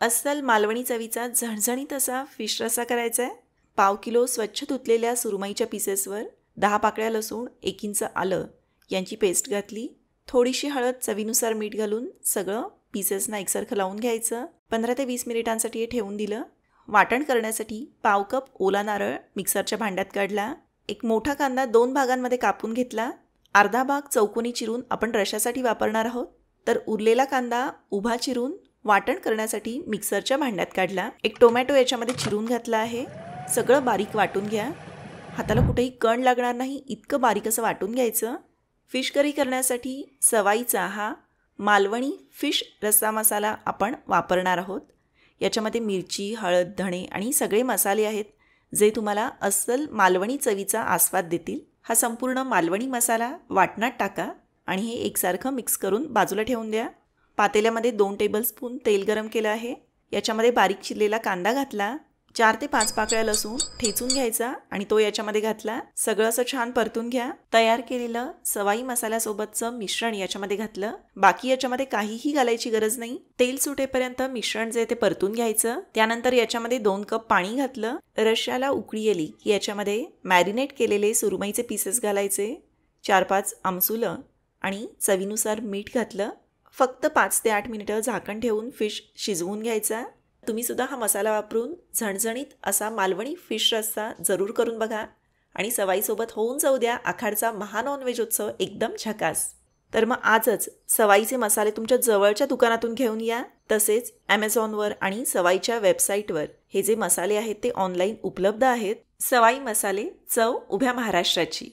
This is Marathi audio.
अस्सल मालवणी चवीचा झणझणीत असा फिश रस्सा करायचा आहे। पाव किलो स्वच्छ धुतलेल्या सुरमईच्या पीसेसवर 10 पाकळ्या लसूण, 1 इंच आलं यांची पेस्ट घातली। थोडीशी हळद, चवीनुसार मीठ घालून सगळं पीसेसना एकसारखं लावून घ्यायचं। 15 ते 20 मिनिटांसाठी हे ठेवून दिलं। वाटण करण्यासाठी पाव कप ओला नारळ मिक्सरच्या भांड्यात काढला। एक मोठा कांदा 2 भागांमध्ये कापून घेतला। अर्धा भाग चौकोनी चिरून आपण रश्श्यासाठी वापरणार आहोत, तर उरलेला कांदा उभा चिरून वाटण करण्यासाठी मिक्सरच्या भांड्यात काढला। एक टोमॅटो याच्यामध्ये चिरून घातला आहे। सगळं बारीक वाटून घ्या। हाताला कुठेही कण लागणार नाही इतकं बारीक असं वाटून घ्यायचं। फिश करी करण्यासाठी सवाईचा हा मालवणी फिश रस्सा मसाला आपण वापरणार आहोत। याच्यामध्ये मिरची, हळद, धणे आणि सगळे मसाले आहेत जे तुम्हाला अस्सल मालवणी चवीचा आस्वाद देतील। हा संपूर्ण मालवणी मसाला वाटणात टाका आणि हे एकसारखं मिक्स करून बाजूला ठेवून द्या। पातेल्यामध्ये 2 टेबलस्पून तेल गरम केलं आहे। याच्यामध्ये बारीक चिरलेला कांदा घातला। 4 ते 5 पाकळ्या लसूण ठेचून घ्यायचा आणि तो याच्यामध्ये घातला। सगळं असं छान परतून घ्या। तयार केलेलं सवाई मसाल्यासोबतचं मिश्रण याच्यामध्ये घातलं। बाकी याच्यामध्ये काहीही घालायची गरज नाही। तेल सुटेपर्यंत मिश्रण जे ते परतून घ्यायचं। त्यानंतर याच्यामध्ये 2 कप पाणी घातलं। रश्श्याला उकळी आली की याच्यामध्ये मॅरिनेट केलेले सुरमईचे पीसेस घालायचे। 4-5 आमसुलं आणि चवीनुसार मीठ घातलं। फक्त 5 ते 8 मिनिटं झाकण ठेवून फिश शिजवून घ्यायचा। तुम्ही सुद्धा हा मसाला वापरून झणझणीत असा मालवणी फिश रस्सा जरूर करून बघा आणि सवाईसोबत होऊन जाऊ द्या आखाडचा महानॉनव्हेजोत्सव एकदम झकास। तर मग आजच सवाईचे मसाले तुमच्या जवळच्या दुकानातून घेऊन या। तसेच Amazonवर आणि सवाईच्या वेबसाईटवर हे जे मसाले आहेत ते ऑनलाईन उपलब्ध आहेत। सवाई मसाले, चव उभ्या महाराष्ट्राची।